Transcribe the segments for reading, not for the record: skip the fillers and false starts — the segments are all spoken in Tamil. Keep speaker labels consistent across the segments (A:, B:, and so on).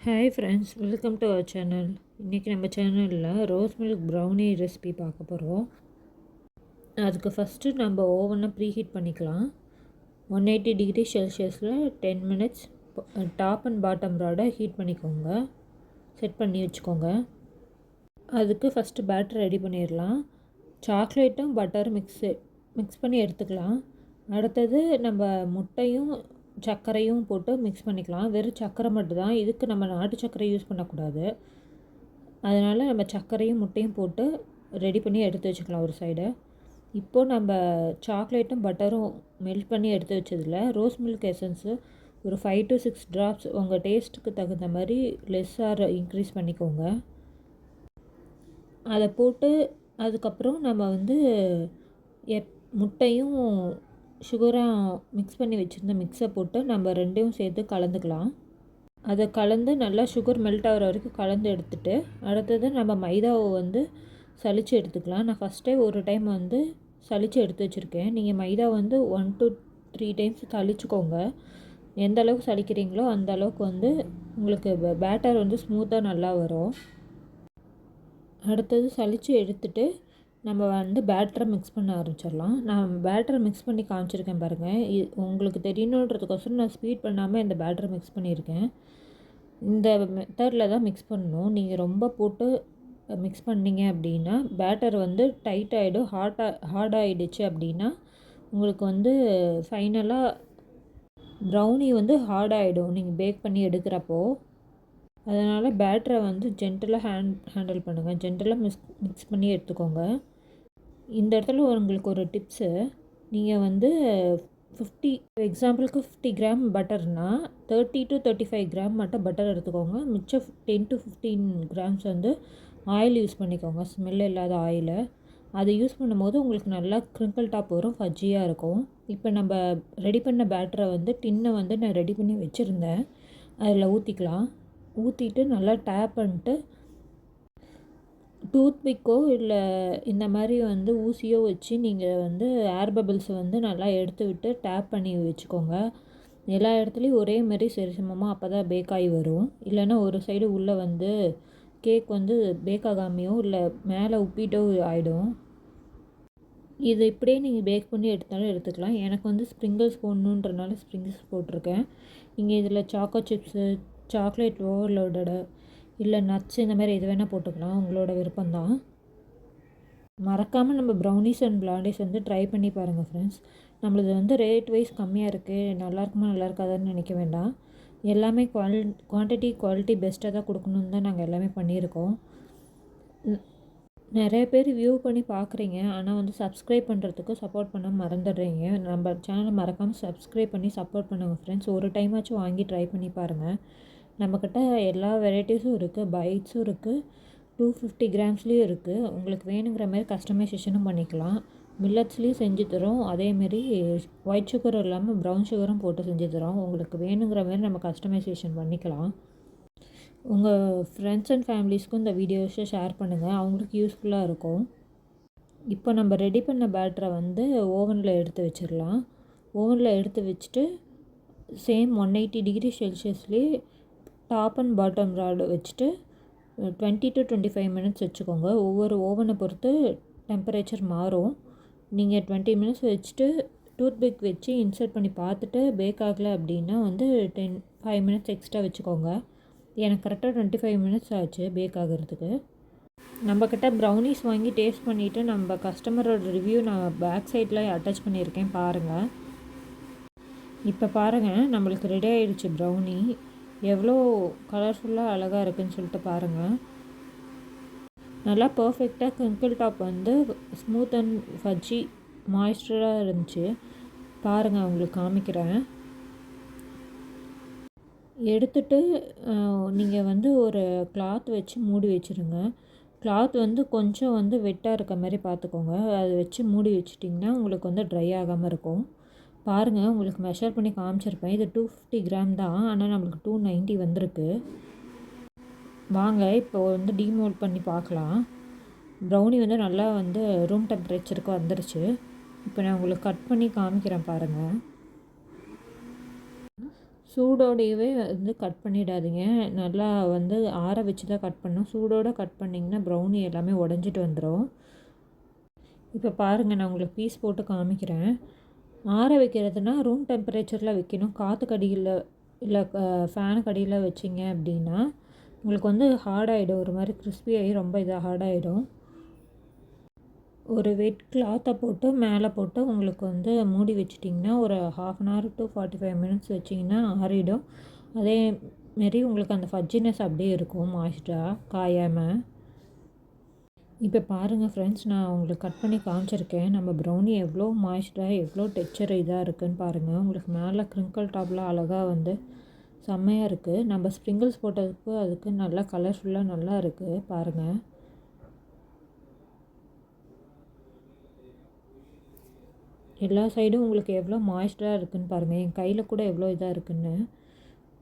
A: Hi friends, welcome to our channel. இன்றைக்கி நம்ம சேனலில் ரோஸ் மில்க் ப்ரௌனி ரெசிபி பார்க்க போகிறோம். அதுக்கு ஃபஸ்ட்டு நம்ம ஓவனை ப்ரீஹீட் பண்ணிக்கலாம். 180 டிகிரி செல்சியஸில் 10 மினிட்ஸ் டாப் அண்ட் பாட்டம் ராடை ஹீட் பண்ணிக்கோங்க, செட் பண்ணி வச்சுக்கோங்க. அதுக்கு ஃபஸ்ட்டு பேட்டர் ரெடி பண்ணிடலாம். சாக்லேட்டும் பட்டரும் மிக்ஸ் பண்ணி எடுத்துக்கலாம். அடுத்தது நம்ம முட்டையும் சர்க்கரையும் போட்டு மிக்ஸ் பண்ணிக்கலாம். வெறும் சர்க்கரை மட்டும்தான், இதுக்கு நம்ம நாட்டு சர்க்கரை யூஸ் பண்ணக்கூடாது. அதனால் நம்ம சர்க்கரையும் முட்டையும் போட்டு ரெடி பண்ணி எடுத்து வச்சுக்கலாம் ஒரு சைடு. இப்போது நம்ம சாக்லேட்டும் பட்டரும் மெல்ட் பண்ணி எடுத்து வச்சதில் ரோஸ் மில்க் எசன்ஸு ஒரு 5 to 6 ட்ராப்ஸ் உங்கள் டேஸ்ட்டுக்கு தகுந்த மாதிரி லெஸ் ஆர் இன்க்ரீஸ் பண்ணிக்கோங்க. அதை போட்டு அதுக்கப்புறம் நம்ம வந்து முட்டையும் சுகராக மிக்ஸ் பண்ணி வச்சுருந்த மிக்ஸை போட்டு நம்ம ரெண்டையும் சேர்த்து கலந்துக்கலாம். அதை கலந்து நல்லா சுகர் மெல்ட் ஆகிற வரைக்கும் கலந்து எடுத்துகிட்டு அடுத்தது நம்ம மைதாவை வந்து சலித்து எடுத்துக்கலாம். நான் ஃபஸ்ட்டே ஒரு டைம் வந்து சலித்து எடுத்து வச்சுருக்கேன். நீங்கள் மைதா வந்து 1 to 3 டைம்ஸ் சலிச்சுக்கோங்க. எந்த அளவுக்கு சலிக்கிறீங்களோ அந்த அளவுக்கு வந்து உங்களுக்கு பேட்டர் வந்து ஸ்மூத்தாக நல்லா வரும். அடுத்தது சலித்து எடுத்துகிட்டு நம்ம வந்து பேட்டரை மிக்ஸ் பண்ண ஆரம்பிச்சிடலாம். நான் பேட்டரை மிக்ஸ் பண்ணி காமிச்சிருக்கேன் பாருங்கள். உங்களுக்கு தெரியணுன்றதுக்கோசரம் நான் ஸ்பீட் பண்ணாமல் இந்த பேட்டரை மிக்ஸ் பண்ணியிருக்கேன். இந்த மெத்தடில் தான் மிக்ஸ் பண்ணணும். நீங்கள் ரொம்ப போட்டு மிக்ஸ் பண்ணிங்க அப்படின்னா பேட்டர் வந்து டைட் ஆகிடும். ஹார்ட் ஆகிடுச்சு அப்படின்னா உங்களுக்கு வந்து ஃபைனலாக ப்ரௌனி வந்து ஹார்ட் ஆகிடும் நீங்கள் பேக் பண்ணி எடுக்கிறப்போ. அதனால் பேட்டரை வந்து ஜென்டலாக ஹேண்டில் பண்ணுங்கள். ஜென்டலாக மிக்ஸ் பண்ணி எடுத்துக்கோங்க. இந்த இடத்துல உங்களுக்கு ஒரு டிப்ஸு, நீங்கள் வந்து 50 எக்ஸாம்பிளுக்கு 50 கிராம் பட்டர்னால் 30 to 35 கிராம் மட்டும் பட்டர் எடுத்துக்கோங்க. மிச்சம் 10 to 15 கிராம்ஸ் வந்து ஆயில் யூஸ் பண்ணிக்கோங்க, ஸ்மெல் இல்லாத ஆயிலை. அதை யூஸ் பண்ணும்போது உங்களுக்கு நல்லா க்ரிங்கிள் டாப் வரும், ஃபஜ்ஜியாக இருக்கும். இப்போ நம்ம ரெடி பண்ண பேட்டரை வந்து டின்னை வந்து நான் ரெடி பண்ணி வச்சுருந்தேன், அதில் ஊற்றிக்கலாம். ஊற்றிட்டு நல்லா டேப் பண்ணிட்டு டூத் பிக்கோ இல்லை இந்த மாதிரி வந்து ஊசியோ வச்சு நீங்கள் வந்து ஏர் பபிள்ஸை வந்து நல்லா எடுத்து விட்டு டேப் பண்ணி வச்சுக்கோங்க. எல்லா இடத்துலையும் ஒரே மாதிரி சரிசமமாக, அப்போ தான் பேக் ஆகி வரும். இல்லைன்னா ஒரு சைடு உள்ளே வந்து கேக் வந்து பேக் ஆகாமையோ இல்லை மேலே உப்பிட்டோ ஆகிடும். இது இப்படியே நீங்கள் பேக் பண்ணி எடுத்தாலும் எடுத்துக்கலாம். எனக்கு வந்து ஸ்ப்ரிங்கிள்ஸ் போடணுன்றனால ஸ்ப்ரிங்கிள்ஸ் போட்டிருக்கேன். நீங்கள் இதில் சாக்கோ சிப்ஸு, சாக்லேட் ஓவர்லோடடு இல்லை நட்ஸ் இந்த மாதிரி எது வேணால் போட்டுக்கலாம், உங்களோட விருப்பம்தான். மறக்காமல் நம்ம ப்ரௌனிஸ் அண்ட் பிளாண்டிஸ் வந்து ட்ரை பண்ணி பாருங்கள் ஃப்ரெண்ட்ஸ். நம்மளது வந்து ரேட் வைஸ் கம்மியாக இருக்குது, நல்லாயிருக்குமா நல்லா இருக்காதான்னு நினைக்க வேண்டாம். எல்லாமே குவான்டிட்டி பெஸ்ட்டாக தான் கொடுக்கணுன்னு தான் நாங்கள் எல்லாமே பண்ணியிருக்கோம். நிறைய பேர் வியூ பண்ணி பார்க்குறீங்க, ஆனால் வந்து சப்ஸ்கிரைப் பண்ணுறதுக்கு சப்போர்ட் பண்ண மறந்துடுறீங்க. நம்ம சேனலை மறக்காமல் சப்ஸ்கிரைப் பண்ணி சப்போர்ட் பண்ணுங்கள் ஃப்ரெண்ட்ஸ். ஒரு டைமாச்சும் வாங்கி ட்ரை பண்ணி பாருங்கள். நம்மக்கிட்ட எல்லா வெரைட்டிஸும் இருக்குது, பைட்ஸும் இருக்குது, 250 கிராம்ஸ்லேயும் இருக்குது. உங்களுக்கு வேணுங்கிற மாதிரி கஸ்டமைசேஷனும் பண்ணிக்கலாம். மில்லட்ஸ்லேயும் செஞ்சு தரோம், அதேமாரி ஒயிட் சுகர் இல்லாமல் ப்ரௌன் சுகரும் போட்டு செஞ்சு தரோம். உங்களுக்கு வேணுங்கிற மாதிரி நம்ம கஸ்டமைசேஷன் பண்ணிக்கலாம். உங்கள் ஃப்ரெண்ட்ஸ் அண்ட் ஃபேமிலிஸ்க்கும் இந்த வீடியோஸை ஷேர் பண்ணுங்கள், அவங்களுக்கு யூஸ்ஃபுல்லாக இருக்கும். இப்போ நம்ம ரெடி பண்ண பேட்டரை வந்து ஓவனில் எடுத்து வச்சிடலாம். ஓவனில் எடுத்து வச்சுட்டு சேம் 180 டிகிரி செல்சியஸ்லேயே டாப் அண்ட் பாட்டம் ராடு வச்சுட்டு 20 to 25 மினிட்ஸ் வச்சுக்கோங்க. ஒவ்வொரு ஓவனை பொறுத்து டெம்பரேச்சர் மாறும். நீங்கள் 20 மினிட்ஸ் வச்சுட்டு டூத் பிக் வச்சு இன்சர்ட் பண்ணி பார்த்துட்டு பேக் ஆகலை அப்படின்னா வந்து 5 மினிட்ஸ் எக்ஸ்ட்ரா வச்சுக்கோங்க. எனக்கு கரெக்டாக 25 மினிட்ஸ் ஆச்சு பேக் ஆகிறதுக்கு. நம்மக்கிட்ட ப்ரௌனிஸ் வாங்கி டேஸ்ட் பண்ணிவிட்டு நம்ம கஸ்டமரோட ரிவ்யூ நான் பேக் சைடில் அட்டாச் பண்ணியிருக்கேன் பாருங்கள். இப்போ பாருங்கள், நம்மளுக்கு ரெடி ஆகிடுச்சு ப்ரௌனி. எவ்வளோ கலர்ஃபுல்லாக அழகாக இருக்குதுன்னு சொல்லிட்டு பாருங்கள். நல்லா பர்ஃபெக்டாக க்ரிங்கிள் டாப் வந்து ஸ்மூத் அண்ட் ஃபஜ்ஜி மாய்ஸ்சராக இருந்துச்சு. பாருங்கள், உங்களுக்கு காமிக்கிறேன். எடுத்துட்டு நீங்கள் வந்து ஒரு கிளாத் வச்சு மூடி வச்சுருங்க. கிளாத் வந்து கொஞ்சம் வந்து வெட்டாக இருக்க மாதிரி பார்த்துக்கோங்க. அதை வச்சு மூடி வச்சிட்டிங்கன்னா உங்களுக்கு வந்து ட்ரை ஆகாமல் இருக்கும். பாருங்கள், உங்களுக்கு மெஷர் பண்ணி காமிச்சிருப்பேன். இது 250 கிராம் தான், ஆனால் நம்மளுக்கு 290 வந்திருக்கு. வாங்க இப்போ வந்து டீமோல்ட் பண்ணி பார்க்கலாம். ப்ரௌனி வந்து நல்லா வந்து ரூம் டெம்பரேச்சருக்கு வந்துருச்சு. இப்போ நான் உங்களுக்கு கட் பண்ணி காமிக்கிறேன் பாருங்கள். சூடோடையவே வந்து கட் பண்ணிடாதீங்க. நல்லா வந்து ஆற வச்சு தான் கட் பண்ணணும். சூடோடு கட் பண்ணிங்கன்னா ப்ரௌனி எல்லாமே உடஞ்சிட்டு வந்துடும். இப்போ பாருங்கள், நான் உங்களுக்கு பீஸ் போட்டு காமிக்கிறேன். ஆற வைக்கிறதுனா ரூம் டெம்பரேச்சரில் வைக்கணும். காற்றுக்கு அடியில் இல்லை ஃபேனுக்கு அடியில் வச்சிங்க அப்படின்னா உங்களுக்கு வந்து ஹார்டாகிடும். ஒரு மாதிரி கிறிஸ்பி ஆகி ரொம்ப இதாக ஹார்டாகிடும். ஒரு வெட் கிளாத்தை போட்டு மேலே போட்டு உங்களுக்கு வந்து மூடி வச்சிட்டிங்கன்னா ஒரு 1/2 hour to 45 minutes வச்சிங்கன்னா ஆறிடும். அதேமாரி உங்களுக்கு அந்த ஃபஜ்ஜினஸ் அப்படியே இருக்கும், மாய்ஸ்டராக காயாமல். இப்போ பாருங்கள் ஃப்ரெண்ட்ஸ், நான் உங்களுக்கு கட் பண்ணி காமிச்சிருக்கேன். நம்ம ப்ரௌனி எவ்வளோ மாய்ஸ்டராக எவ்வளோ டெக்ஸ்சர் இதாக இருக்குதுன்னு பாருங்கள். உங்களுக்கு மேலே க்ரிங்கிள் டாப்லாம் அழகாக வந்து செம்மையாக இருக்குது. நம்ம ஸ்ப்ரிங்கிள்ஸ் போட்டதுக்கு அதுக்கு நல்லா கலர்ஃபுல்லாக நல்லா இருக்குது பாருங்கள். எல்லா சைடும் உங்களுக்கு எவ்வளோ மாய்ஸ்டராக இருக்குதுன்னு பாருங்கள். என் கையில் கூட எவ்வளோ இதாக இருக்குதுன்னு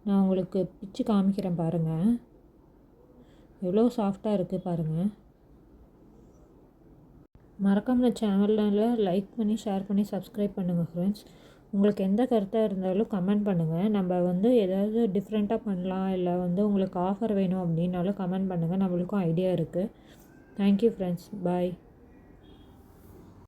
A: நான் உங்களுக்கு பிச்சு காமிக்கிறேன் பாருங்கள். எவ்வளோ சாஃப்டாக இருக்குது பாருங்கள். மறக்காம சேனலில் லைக் பண்ணி ஷேர் பண்ணி சப்ஸ்கிரைப் பண்ணுங்கள் ஃப்ரெண்ட்ஸ். உங்களுக்கு எந்த கருத்தாக இருந்தாலும் கமெண்ட் பண்ணுங்கள். நம்ம வந்து ஏதாவது டிஃப்ரெண்ட்டாக பண்ணலாம், இல்லை வந்து உங்களுக்கு ஆஃபர் வேணும் அப்படின்னாலும் கமெண்ட் பண்ணுங்கள். நம்மளுக்கும் ஐடியா இருக்குது. Thank you friends. பாய்.